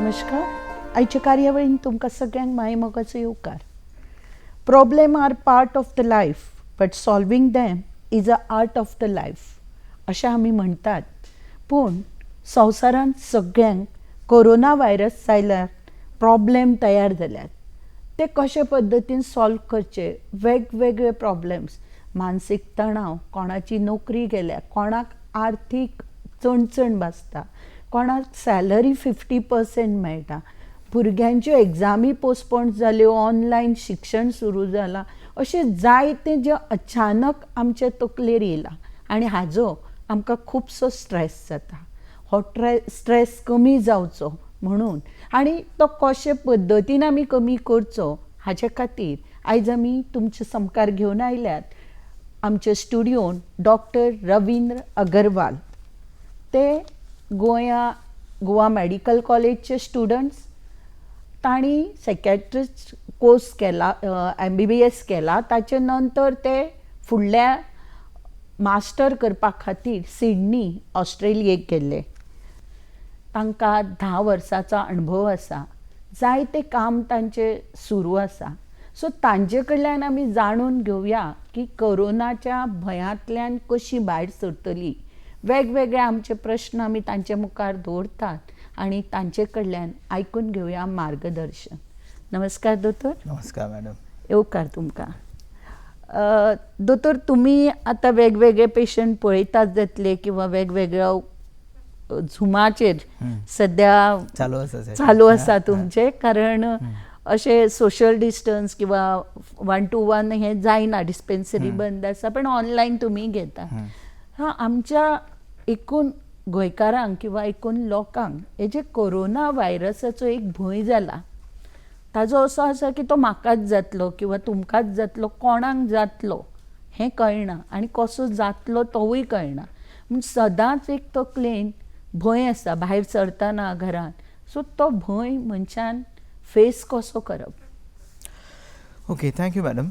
नमस्कार. आयच्या कार्यावळीन तुमकां सगळ्यांक माये मोगाचो येवकार. Problem are part of the life but solving them is a art of the life अशें आमी म्हणटात. पूण संवसारांत सगळ्यांक कोरोना व्हायरस जाल्यार प्रॉब्लेम तयार जाल्यात. ते कशे पद्दतीन सॉल्व करचे, वेगवेगळे प्रॉब्लेम्स, मानसीक तणाव, कोणाची नोकरी गेल्या, कोणाक आर्थीक चणचण भासता, कोणाक सॅलरी 50% मेळटा, भुरग्यांच्यो एग्जामी पोस्टपोन जाल्यो, ऑनलायन शिक्षण सुरू जालां, अशें जायतें जें अचानक आमचे तकलेर येयलां आनी हाजो आमकां खुबसो स्ट्रेस जाता. हो स्ट्रेस कमी जावचो म्हणून आनी तो कशे पद्दतीन आमी कमी करचो हाचे खातीर आयज आमी तुमचे समकार घेवन आयल्यात आमच्या स्टुडियोन डॉक्टर रवींद्र अगरवाल. ते गोवा मेडिकल कॉलेजचे स्टुडंट्स. तांणी सायकॅट्रिस्ट कोर्स केला, MBBS केला. ताचे नंतर ते फुडल्या मास्टर करपा खातीर सिडनी ऑस्ट्रेलियेक गेल्ले. तांकां 10 वर्सांचो अणभव आसा. जायतें काम तांचें सुरू आसा. सो तांचे कडल्यान आमी जाणून घेवया की कोरोनाच्या भयांतल्यान कशी भायर सरतली. वेगवेगळे आमचे प्रश्न आमी तांचे मुखार दवरतात आनी तांचे कडल्यान आयकून घेवया मार्गदर्शन. नमस्कार दोतोर. नमस्कार मॅडम. येवकार तुमकां. दोतोर, तुमी आतां वेगवेगळे पेशंट पळयतात जातले किंवा वेगवेगळ्या झुमाचेर सद्या चालू आसा तुमचे, कारण अशें सोशल डिस्टन्स किंवा 1 to 1 हें जायना, डिस्पेन्सरी बंद आसा, पण ऑनलायन तुमी घेता. आमच्या एकूण गोंयकारांक किंवा एकूण लोकांक हेजे कोरोना व्हायरसाचो एक भंय जाला. ताजो असो आसा की तो म्हाकाच जातलो किंवा तुमकांच जातलो, कोणाक जातलो हें कळना आनी कसो जातलो तोवूय कळना. म्हूण सदांच एक तकलेन भंय आसा भायर सरतना घरान. सो तो भंय मनशान फेस कसो करप? Okay, thank you madam.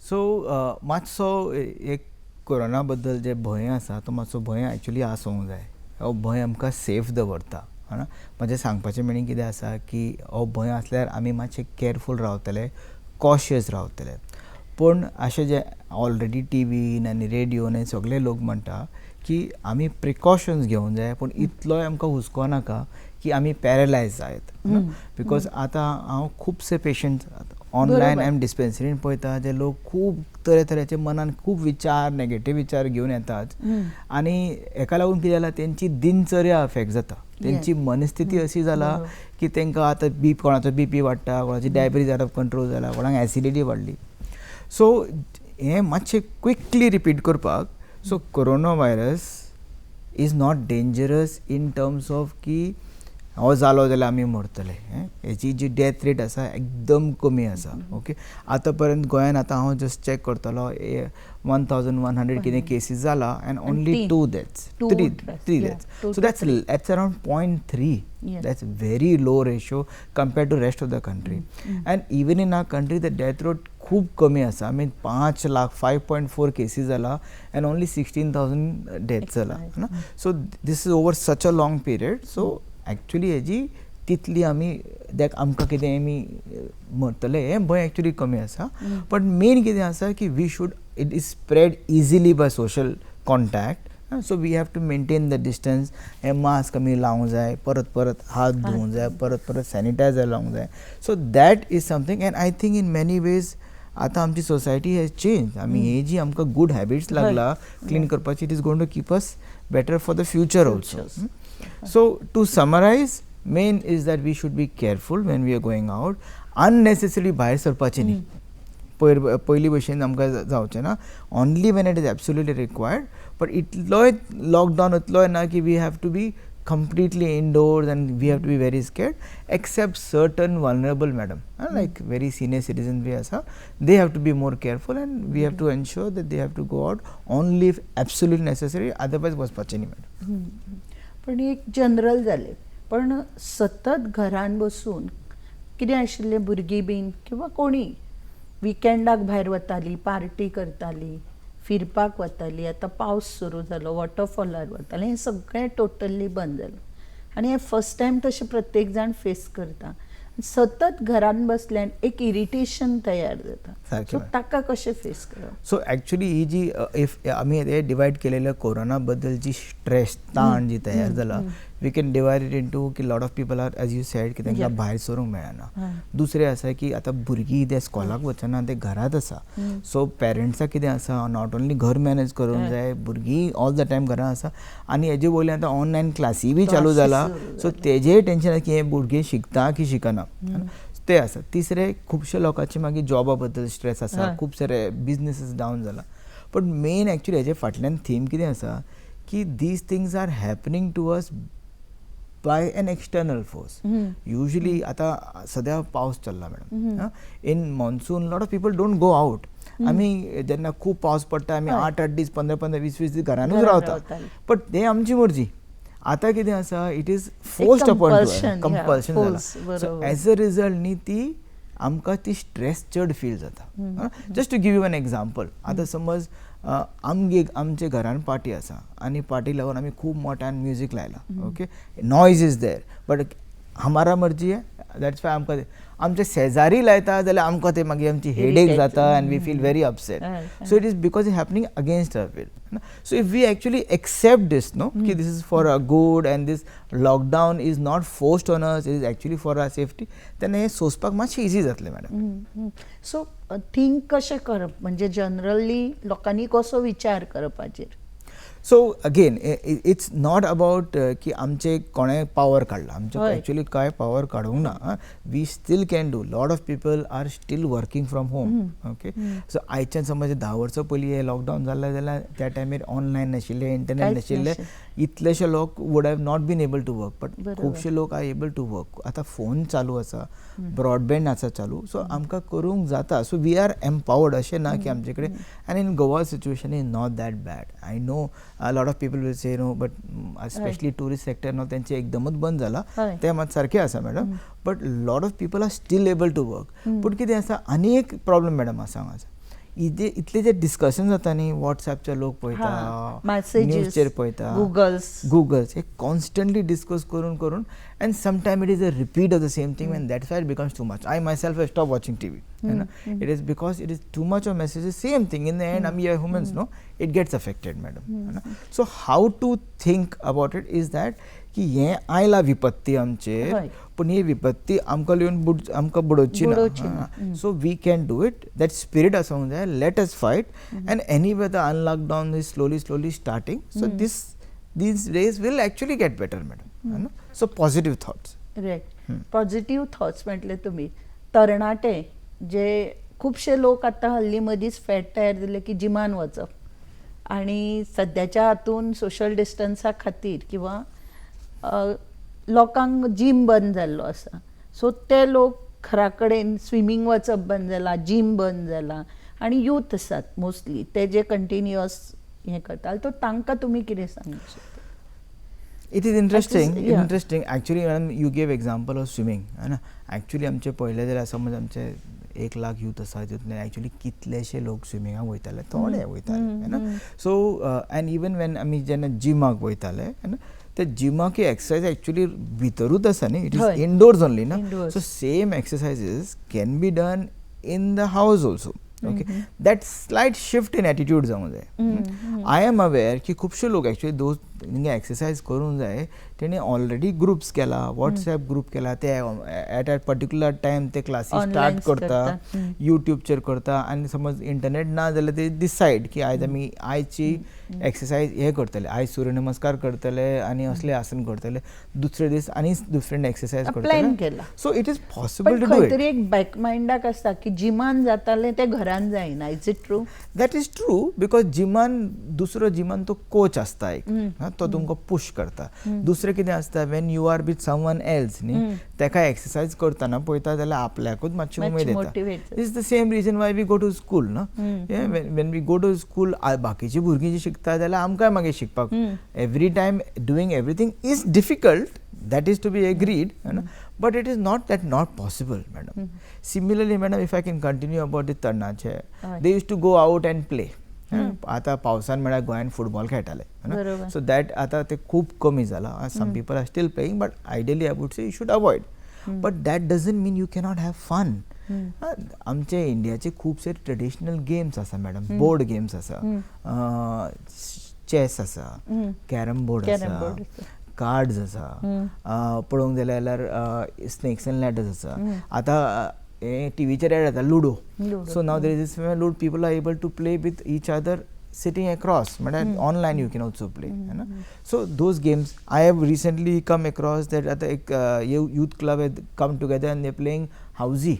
सो मातसो एक कोरोना बद्दल जे भंय आसा तो मातसो भंय एक्चुली आसूंक जाय. हो भंय आमकां सेफ दवरता. म्हजें सांगपाचें मिनींग कितें आसा की हो भंय आसल्यार आमी मातशे केअरफूल रावतले, कॉशियस रावतले. पूण अशें जे ऑलरेडी टीव्हीन आनी रेडिओन हे सगळे लोक म्हणटा की आमी प्रिकॉशन्स घेवंक जाय, पूण इतलोय आमकां हुस्को नाका की आमी पॅरलायज जायत. बिकॉज आतां हांव खुबशे पेशंट ऑनलायन आनी डिस्पेन्सरीन पळयता जे लोक खूब तरेतरेचे मनान खूब विचार, नेगेटीव विचार घेवन येतात आनी हेका लागून कितें जाला, तेंची दिनचर्या अफेक्ट जाता. तेंची मनस्थिती अशी जाला की तांकां आतां कोणाचो BP वाडटा, कोणाची डायबिटीज आउट ऑफ कंट्रोल जाला, कोणाक एसिडिटी वाडली. सो हें मातशें क्विकली रिपीट करपाक, so corona virus is not dangerous in terms of की हो जालो जाल्यार आमी मरतले. हेची जी डेथ रेट आसा एकदम कमी आसा. ओके, आतां पर्यंत गोंयान आतां हांव जस्ट चॅक करतलो 1100 कितें केसीस जाला end only 2 deaths, 3 deaths. So that's around 0.3. That's very low ratio compared to rest of the country. And even in our country the death rate खूब कमी आसा. 5 लाख 5.4 केसीस जाला and only 16,000 deaths जाला. So this is over such a long period. So actually हेजी तितली आमी आमकां कितें आमी मरतले हें भंय एक्चुली कमी आसा. बट मेन कितें आसा की we should, it is spread easily by social contact. So we have to maintain the distance. हे मास्क आमी लावंक जाय, परत हात धुवंक जाय, परत सॅनिटायझर लावंक जाय. So that is something. And I think in many ways आतां आमची सोसायटी हॅज चेंज. आमी हे जी आमकां गूड हॅबिट्स लागला क्लीन करपाची, it is going to keep us better for the future also. So to summarize, main is that we should be careful when we are going out. Unnecessarily भायर सरपाचें न्ही. पयली भशेन आमकां जावचें ना. Only when it is absolutely required. But इतलोय lockdown इतलोय ना की we have to be completely indoors and we have to be very scared, except certain vulnerable madam, like very senior citizens we asa, they have to be more careful and we have to ensure that they have to go out only if absolutely necessary, otherwise वचपाचें न्ही madam. पण एक general जाले, पण सतत घरान बसून कितें आशिल्लें भुरगीं बीन किंवा कोणी विकेंडाक भायर वतालीं, पार्टी करतालीं, फिरपाक वतालीं. आतां पावस सुरू जालो, वॉटरफॉलार वतालीं, हें सगळें टोटली बंद जालें. आनी हे फर्स्ट टायम तशें प्रत्येक जाण फेस करता. सतत घरान बसल्यान एक इरिटेशन तयार जाता. सारकें सो मॅडम. ताका कशें फेस करप? सो ॲक्च्युली ही जी इफ आमी हे डिवायड केलेल्या कोरोना बद्दल जी स्ट्रेस ताण जी तयार जाला, we can divide it into की lot of people are as you said की तांकां भायर सरूंक मेळना. दुसरें आसा की आतां भुरगीं ते स्कॉलाक वचना, ते घरांत आसा. सो पेरंट्साक कितें आसा, नॉट ओन्ली घर मॅनेज करूंक जाय, भुरगीं ऑल द टायम घरांत आसा आनी हेजे वयल्यान आतां ऑनलायन क्लासी बी चालू जाला. सो तेजेय टेंशन की हे भुरगीं शिकता की शिकना ते आसा. तिसरें खुबशे लोकांचे मागीर जॉबा बद्दल स्ट्रेस आसा, खूब सारे बिजनेसीस डावन जाला. बट मेन एक्चुअली हेजे फाटल्यान थीम कितें आसा की these things are happening to us by an external force. Usually आतां सद्या पावस चल्ला madam, in monsoon lot of people don't go out. आमी जेन्ना खूब पावस पडटा आमी 8-8 दीस 15-15 20-20 दीस घरानूच रावता. बट ते आमची मर्जी. आतां कितें आसा, it is forced upon compulsion जाला. सो एज अ रिजल्ट न्ही ती आमकां ती स्ट्रेस चड फील जाता. Just to give you an example, आतां समज आमचे घरान पार्टी आसा आनी पार्टी लागून आमी खूब मोठ्यान म्युजीक लायला. Okay, noise is there, but हमारा मर्जी है, दॅट्स वाय आमकां आमचे शेजारी लायता जाल्यार आमकां ते मागीर आमची हेडेक जाता and we feel very upset. So it is because it happening against our will. So if we actually accept this know की this is for a good and this lockdown is not forced on us, it is actually for our safety, तेन्ना हे सोंसपाक मातशें easy जातलें madam. So think कशें करप, म्हणजे generally लोकांनी कसो विचार करप हाचेर? So again it's not about की आमचे कोणें पावर काडला, आमचे एक्चुअली काय पावर काडूंक ना. We still can do. Lot of people are still working from home. Okay, so आयच्यान समज 10 वर्सां पयलीं हे लॉकडावन जाल्लें जाल्यार त्या टायमार ऑनलायन नाशिल्लें, इंटरनेट नाशिल्लें, इतलेशे लोक would have not been able to work. But खुबशे लोक आर एबल टू वर्क. आतां फोन चालू आसा, ब्रॉडबँड आसा चालू, सो आमकां करूंक जाता. So we are empowered. अशें ना की आमचे कडेन. And in Goa situation is not that bad. I know a lot of people will say no, but especially tourist sector now त्यांचे एकदमच बंद जाला, ते मात सारखे आसा madam. But lot of people are still able to work. पूण कितें आसा, आनी एक प्रॉब्लेम मॅडम आसा हांगासर. इतले जे डिस्कशन जाता न्ही, वॉट्सॅपचे लोक पळयता, न्यूजचेर पळयता, गुगल्स, हे कॉन्स्टंटली डिस्कस करून करून end sometime it is a repeat of the same thing end that's why it becomes too much. I myself have stop watching TV. It is because it is too much of messages, same thing. In the end, we are humans, no? It gets affected, madam. So how to think about it is that की हे आयला विपत्ती आमचेर, पण ही विपत्ती आमकां लिवन आमकां बुडोवची ना. So we can do it. That spirit आसूंक जाय. Let us fight. And anyway the unlockdown is slowly starting. So these days will actually get better, madam. So positive thoughts. Right. Positive thoughts म्हटले तुमी. तरणाटे जे खुबशे लोक आतां हल्ली मदींच फॅट तयार जाले की जिमान वचप आणि सद्याच्या हातून सोशल डिस्टन्सा खातीर किंवा लोकांक जिम बंद जाल्लो आसा. सो ते लोक घरा कडेन स्विमींग वचप बंद जाला, जिम बंद जाला आणि यूथ आसात मोस्टली, ते जे कंटिन्युअस हें करता. तो तांकां तुमी कितें सांगूंक शकता? It is interesting. Actually, you gave example of swimming. Actually, आमचे पळयले जाल्यार समज आमचे 1 लाख यूथ आसा, तितूंतले एक्चुअली कितलेशे लोक स्विमिंगाक वयताले, थोडे वयताले. सो एंड इवन वेन आमी जेन्ना जिमाक वयताले, ते जिमाक एक्सरसाइज एक्चुअली भितरूच आसा न्ही, इट इज इनडोर्स ओनली ना. So same exercises can be done in the house also. Okay, that slight shift in attitude जावंक जाय. आय एम अवेर की खुबशे लोक एक्चुअली दोज एक्सरसाइज करूंक जाय, तेणी ऑलरेडी ग्रुप्स केला, व्हॉट्सॲप ग्रुप केला, ते एट अ पर्टिक्युलर टायम ते क्लासी स्टार्ट करता, यूट्यूबचेर करता. आनी समज इंटरनेट ना जाल्यार ते डिसायड की आयज आमी आयची एक्सरसाइज हे करतले, आयज सूर्य नमस्कार करतले आनी असले आसन करतले, दुसरे दीस आनी डिफरंट एक्सरसाइज करतले. So it is possible to do it. तरी एक बॅक माइंडाक आसता की जिमान जाताले ते घरान जायना. Is it true? That is true, because जिमान दुसरो जिमान तो कोच आसता एक, तो तुमकां पुश करता. दुसरें कितें आसता, when you are with someone else न्ही, तेका एक्सरसाइज करतना पळयता जाल्यार आपल्याकूच मातशी उमेद येता. This is the same reason why we go to school ना. When we go to school, बाकीची भुरगीं जी शिकता जाल्यार आमकांय मागीर शिकपाक. Every time doing everything is difficult, that is to be agreed, but it is not that not possible, madam. Similarly, madam, if I can continue about the Tarnache, they used to go out and play. आतां पावसान म्हळ्यार गोंयान football खेळटाले बरोबर. So that आतां ते खूब कमी जाला some people are still playing but ideally I would say you should avoid but that doesn't mean you cannot have fun आमचे इंडियाचे खुबशे ट्रेडिशनल गेम्स आसा मॅडम बोर्ड गेम्स आसा चॅस आसा कॅरम बोर्ड आसा कार्ड्स आसा पळोवंक गेले जाल्यार स्नेक्स एंड लॅडर्स आसा आतां टीव्हीचेर एड येता ludo so now there is ludo people are able to play with each other sitting across म्हळ्यार online you can also play so those games I have recently come across that at a youth club had come together and they're playing housey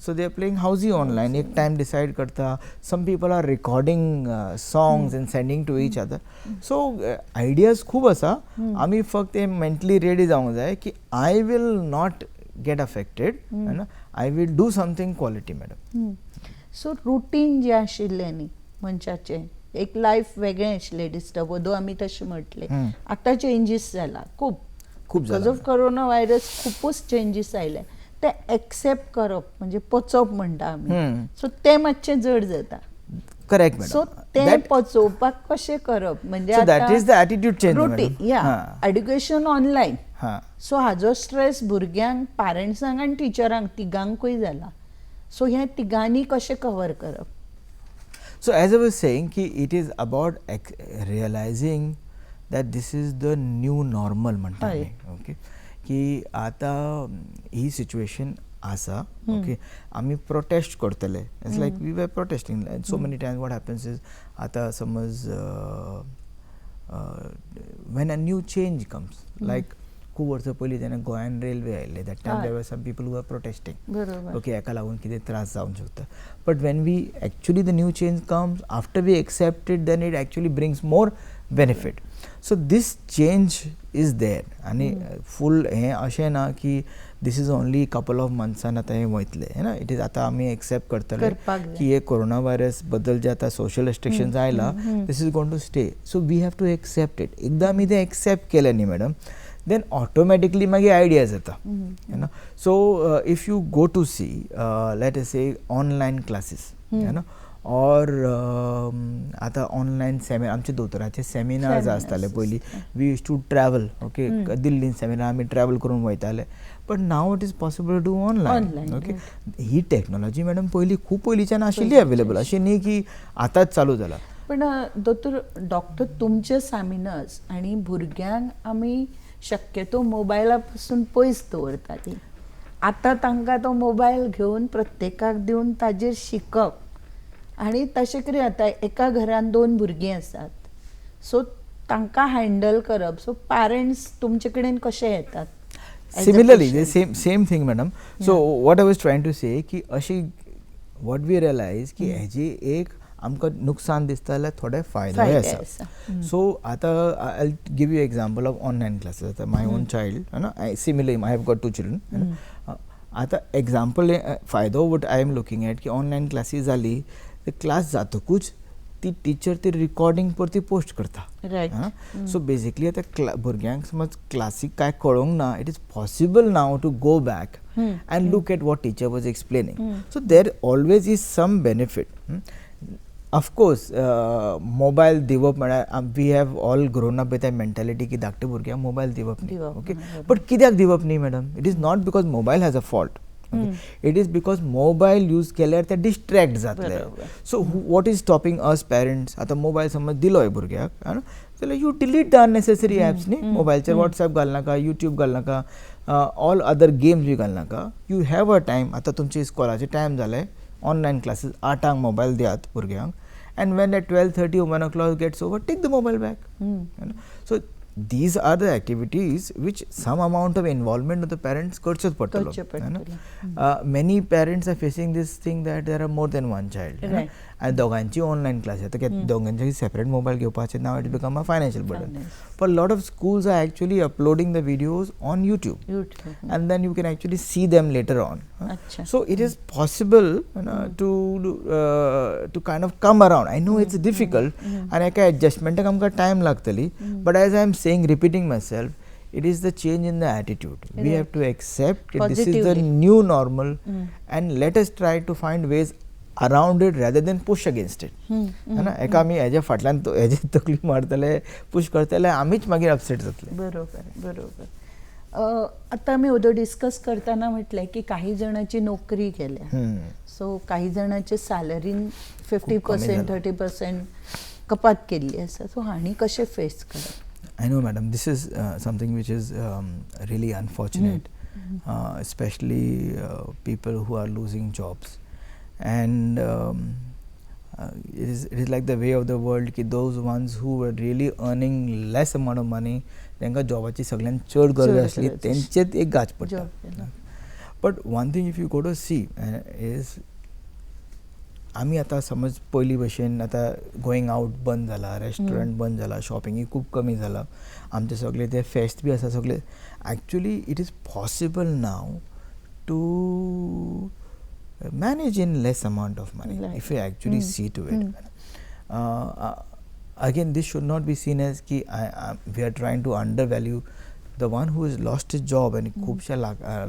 so they are playing housey online ek time decide karta some people are recording songs and sending to each other so ideas खूब आसा आमी फक्त mentally ready जावंक जाय की I will not get affected I will do something quality madam so routine जे आशिल्लें न्ही मनशाचे एक लायफ वेगळें आशिल्लें डिस्टर्ब वदो आमी तशें म्हटलें आतां चेंजीस जाला खूब बिकॉज ऑफ कोरोना व्हायरस खुबूच चेंजीस आयले ते एक्सेप्ट करप म्हणजे पचप म्हणटा आमी सो ते मातशें जड जाता करेक्ट मॅडम सो ते पचोवपाक कशें करप म्हणजे so that is the attitude change routine education online so Hajo stress भुरग्यांक पॅरंट्सांक आनी टिचरांक तिगांकूय जाला सो हे तिगांनी कशें कवर करप So as I was saying ki it is about realizing that this is the new normal म्हणटा आमी ओके की आतां ही सिच्युएशन आसा ओके आमी प्रोटेस्ट करतले it's like we were protesting so many times what happens is आतां समज when a new change comes like खूब वर्सां पयलीं जेन्ना गोंयान रेल्वे आयिल्ले that time there were some people who are protesting okay हेका लागून कितें त्रास जावंक शकता but when we actually the new change comes after we accept it then it actually brings more benefit so this change is there आनी फूल हें अशें ना की this is only couple of मंथ्सान आतां हें वयतलें है इट इज आतां आमी एक्सेप्ट करतले की हे कोरोना व्हायरस बद्दल जे आतां सोशल रेस्ट्रिक्शन्स आयला दीस is going to stay so we have to accept it एकदां आमी तें एक्सेप्ट केलें न्ही मॅडम then automatically मागीर ideas येता so if you go to see let us say online classes or आतां ऑनलायन आमचे दोतोराचे सेमिनार्स आसताले पयलीं we use to travel okay दिल्लीन सेमिनार आमी ट्रॅवल करून वयताले but now it is possible to do online okay ही टॅक्नोलॉजी मॅडम पयलीं खूब पयलींच्यान आशिल्ली अवेलेबल अशें न्ही की आतांच चालू जाला पण डॉक्टर तुमचे सेमिनार्स आनी भुरग्यांक आमी शक्यतो मोबायला पासून पयस दवरता ती आतां तांकां तो मोबायल घेवन प्रत्येकाक दिवन ताजेर शिकप आनी तशें कितें जाता एका घरान 2 भुरगीं आसात सो तांकां हँडल करप सो पॅरंट्स तुमचे कडेन कशे येतात similarly same thing madam so what I was trying to say की अशी वॉट वी रियलायज की हेजी एक आमकां नुकसान दिसता जाल्यार थोडे फायदोय आसा सो आतां I will give you example of online classes आतां my own child similarly I have got 2 children आतां एग्जांपल फायदो what I am looking at की ऑनलायन क्लासीस जाली ते क्लास जातकूच ती टीचर ती रिकॉर्डिंग परती पोस्ट करता सो बेसिकली आतां भुरग्यांक समज क्लासीक काय कळोंक ना it is possible now to go back and look at what teacher was explaining so there always is some benefit of course mobile दिवप म्हळ्यार we have all grown up with a mentality की धाकटे भुरग्यांक mobile दिवप न्ही okay but कित्याक दिवप न्ही madam it is not because mobile has a fault it is because mobile use केल्यार ते डिस्ट्रॅक्ट जातले so what is stopping us parents आतां मोबायल समज दिलोय भुरग्याक जाल्यार you delete the unnecessary apps न्ही मोबायलचेर वॉट्सॅप घालनाका युट्यूब घालनाका ऑल अदर गेम्स बी घालनाका यू हॅव अ टायम आतां तुमचे इस्कॉलाचे टायम जाले ऑनलायन क्लासीस 8 मोबायल दियात भुरग्यांक and when at 12:30 or 1 o'clock gets over, take the mobile back. So these are the activities which some amount of involvement of the parents करचोच पडटलो. Many parents are facing this thing that there are more than one child. आनी दोगांची online class येता दोगांचे separate mobile घेवपाचे now it become a financial burden but lot of schools are actually uploading the videos on YouTube and then you can actually see them later on. So it is possible to kind of come around. I know it's difficult and एका एडजस्टमेंटाक आमकां time लागतली but as I am saying, repeating myself, it is the change in the attitude. We have to accept that this is the new normal and let us try to find ways around it rather than push against it है ना. एका आमी हेजे फाटल्यान हेजे तकली मारतले push करतले आमीच मागीर अपसेट जातले. बरोबर बरोबर. आता आम्ही उद्या डिस्कस करताना म्हटलंय की काही जणांची नोकरी गेल्या, सो काही जणांची सॅलरीन 50% 30% कपात केली आसा, सो हांणी कशें फेस करप? I know, madam, this is something which is really unfortunate, especially people who are losing jobs. And it is like the way of the world ki those ones who were really earning less amount of money, तांकां जॉबाची सगळ्यान चड गरज आसली, तेंचेत एक गाज पडटा. But one thing if you go to see is आमी आतां समज पयलीं भशेन आतां गोईंग आवट बंद जाला, रेस्टॉरंट बंद जाला, शॉपिंगूय खूब कमी जाला, आमचे सगळे ते फेस्ट बी आसा सगळे. Actually it is possible now to manage in less amount of money, if you actually see to it. Again, this should not be seen as ki we are trying to undervalue the one who has lost his job, and खूबशे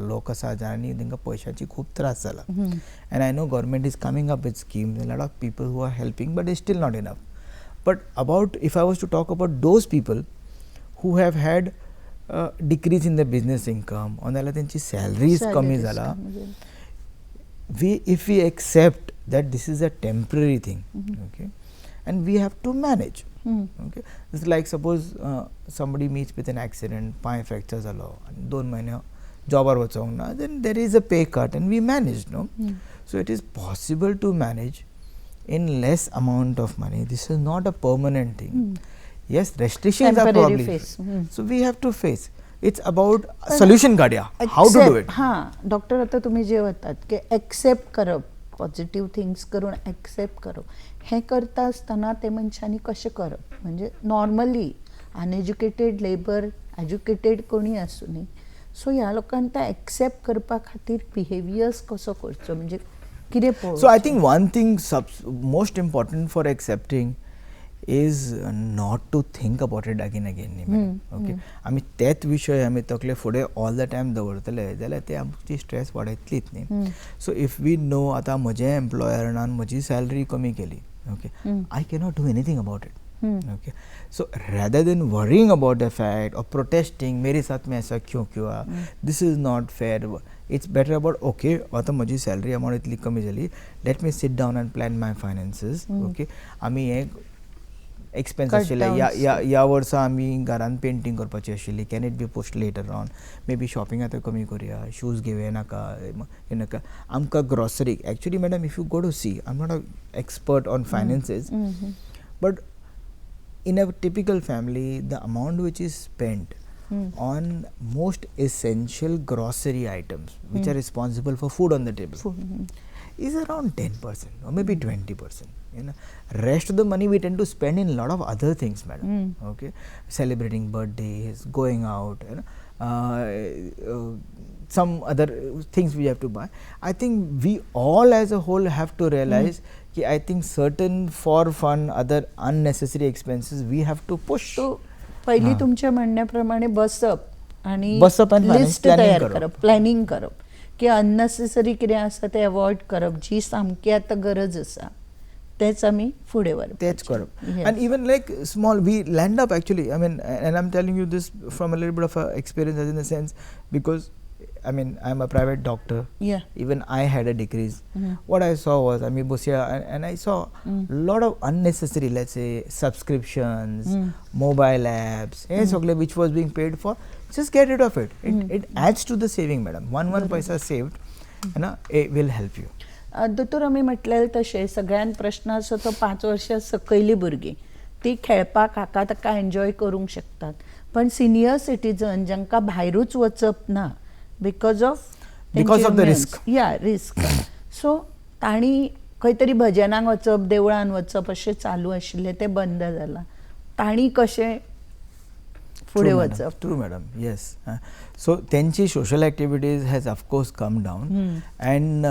लोक आसा ज्यांनी तांकां पयशांची खूब त्रास जाला. And I know government is coming up with schemes, a lot of people who are helping, but it's still not enough. But about, if I was to talk about those people who have had decrease in their business income, on जाल्यार तेंची salaries कमी जाला, if we accept that this is a temporary thing, okay, and we have to manage, okay. It's like suppose somebody meets with an accident, 5 fractures zalo, and 2 mahine jobar vachong na, then there is a pay cut and we manage, no. So it is possible to manage in less amount of money. This is not a permanent thing. Yes, restrictions are probably so we have to face. It's about solution काढया, how to do it. हां doctor, आता तुम्ही जे म्हणतात की accept करप, positive things करून accept करप, हे करता आसतना ते मनशांनी कशें करप? म्हणजे नॉर्मली अनएज्युकेटेड लेबर, एज्युकेटेड कोणी आसूं न्ही, सो ह्या लोकांक ते एक्सेप्ट करपा खातीर बिहेवियर्स कसो करचो, म्हणजे कितें पळोवचें? So I think one thing most important for accepting is not to think about it again. Okay, आमी तेच विशय आमी तकले फुडें ऑल द टायम दवरतले जाल्यार ते आमची स्ट्रेस वाडयतलीच न्ही. सो इफ वी नो आतां म्हजे एम्प्लॉयरान म्हजी सॅलरी कमी केली, okay, I cannot do anything about it. Okay, so rather than worrying about the fact or protesting, मेरे साथ में ऐसा क्यों हुआ, this is not fair, it's better about, okay, आता म्हजी सॅलरी अमाउंट इतली कमी जाली, let me sit down and plan my finances. Okay, आमी एक एक्सपेन्स आशिल्ले, ह्या वर्सा आमी घरान पेंटींग करपाची आशिल्ली, can it be post later on, may be shopping आतां कमी करुया, शूज घेवया नाका, हे नाका, आमकां grocery. Actually madam, if you go to see, I am not a expert on finances, but in a typical family, the amount which is spent on most essential grocery items which are responsible for food on the table is around 10% or maybe 20%. You know, rest of the money we tend to spend in a lot of other things, madam. Okay, celebrating birthdays, going out, you know, some other things we have to buy. I think we all as a whole have to realize कि I think certain for fun, other unnecessary expenses we have to push. तो पहिली तुमच्या म्हणण्याप्रमाणे बसप आणि and list तयार करप, planning करप, की अननेसेसरी कितें आसा ते अवॉइड करप, जी सामकी आतां गरज आसा तेच आमी फुडें व्हरप, तेच करप. And even like small, we land up actually, I mean, and I'm telling you this from a little bit of a experience, as in the sense, because I mean, I'm a private doctor. Yeah. Even I had a decrease. What I saw was, I mean, Busia, and I saw a lot of unnecessary, let's say, subscriptions, mobile apps, which was being paid for. Just get rid of it. It adds to the saving, madam. One paisa saved, you know, it will help you. दोतोर, आमी म्हटलें तशें सगळ्यान प्रश्न आसा तो 5 वर्षां सकयली भुरगीं ती खेळपाक हाका ताका एन्जॉय करूंक शकतात, पण सिनियर सिटीजन जांकां भायरूच वचप ना because of the risk. Yeah, risk. So तांणी खंय तरी भजनाक वचप, देवळान वचप अशें चालू आशिल्लें तें बंद जालां. तांणी कशें फुडें वचप? True, madam. Yes. So तेंची social activities has of course come down, and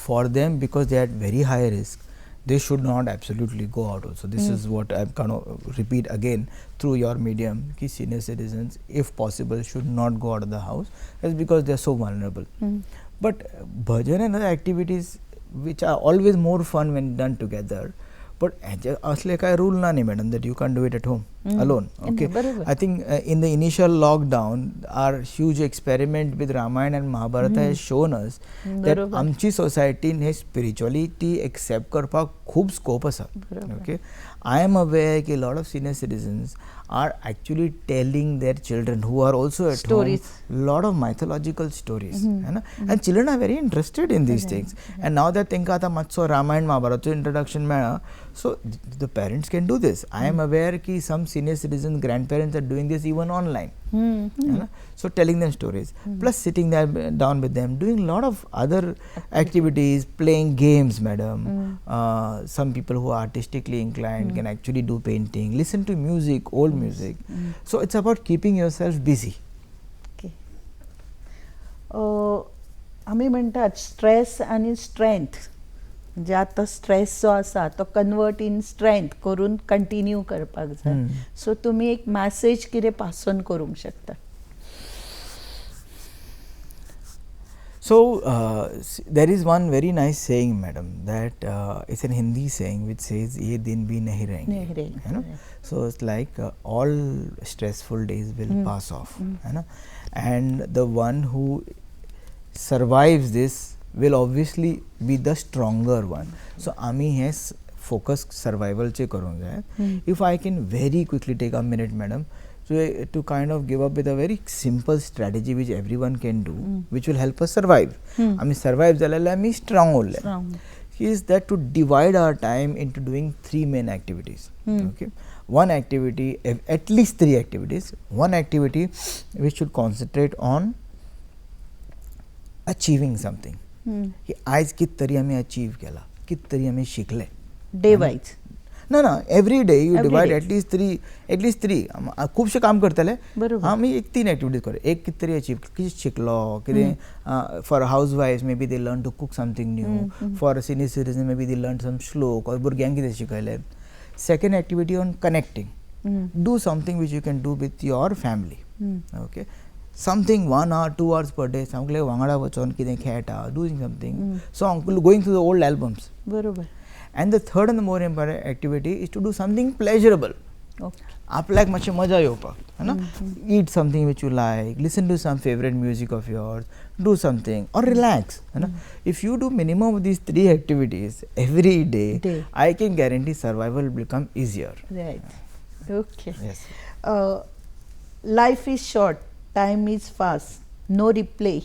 for them, because they had very high risk, they should not absolutely go out also. This is what I'm going to repeat again through your medium, ki senior citizens, if possible, should not go out of the house. That's because they're so vulnerable. But bhajan and other activities which are always more fun when done together. But असले काय rule ना नाही madam that you can't do it at home alone. Okay, बरोबर. I think in the initial lockdown, our huge experiment with Ramayana and Mahabharata has shown us that बरोबर. आमची society ने spirituality accept करपाक खूब scope असा. बरोबर. Okay, I am aware कि a lot of senior citizens are actually telling their children who are also at Stories. home lot of mythological stories, है ना? And children are very interested in these things. And now that तेंका आता मातसो Ramayana महाभारताचो introduction मेळ्ळा, so the parents can do this. I am aware कि some senior citizens, grandparents are doing this even online. है ना? So telling them stories, plus sitting there down with them, doing a lot of other activities, playing games, madam. Some people who are artistically inclined can actually do painting, listen to music, old music. So it's about keeping yourself busy. Okay. आमी म्हणटात stress आनी strength, म्हणजे आतां stress जो आसा तो convert in strength करून continue करपाक जाय. सो तुमी एक मॅसेज कितें पास ऑन करूंक शकता? So there is one very nice saying, madam, that it's an Hindi saying which says "ये दिन भी नहीं रहेंगे," नहीं रहेंगे, you know. So it's like all stressful days will pass off, you know, and the one who survives this will obviously be the stronger one. So आमी हे focus survival चे करूंक जाय. If I can very quickly take a minute, madam, to kind of give up with a very simple strategy which everyone can do, which will help us survive. आमी survive जाल्यार आमी strong उरले. Is that to divide our time into doing 3 main activities. Okay, one activity, at least 3 activities. One activity which should concentrate on achieving something. की आज कित तरी आमी achieve केला, कित तरी आमी शिकले. Day wise? ना every day you Every divide day. At least three खुबशे काम करतले. बरोबर. आमी एक 3 एक्टिविटीज कर, एक कित तरी अचीव, कितें शिकलो, कितें फॉर हाऊस वाइफ्स may be they learn to cook something new, for senior citizen may be they learn some shlok, और भुरग्यांक कितें शिकयलें. Second activity on connecting. Do something which you can do with your family. Okay, something 1 hour 2 hours per day सगळे वांगडा वचोन कितें खेळटा, doing something, song, going through the old albums. बरोबर. And the third and the more important activity is to do something pleasurable. Okay. आपल्याक मातशी मजा येवपाक, है ना? Eat something which you like, listen to some favorite music of yours, do something or relax, है ना? If you do minimum of these 3 activities every day, I can guarantee survival will become easier. Right. Okay. Yes. Life is short, time is fast, no replay,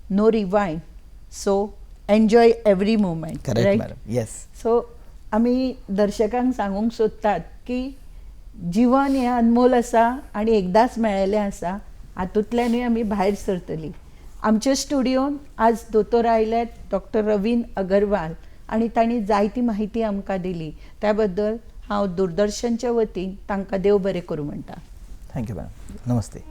no rewind. So enjoy every moment. Correct, right? madam. Yes. So आमी दर्शकांक सांगूंक सोदतात की जीवन हें अनमोल आसा आनी एकदांच मेळिल्लें आसा. हातूंतल्यानूय आमी भायर सरतलीं. आमच्या स्टुडियोन आज दोतोर आयल्यात, डॉक्टर रवीन अगरवाल, आनी तांणी जायती माहिती आमकां दिली. त्या बद्दल हांव दूरदर्शनच्या वतीन तांकां देव बरें करूं म्हणटा. Thank you, madam. Namaste.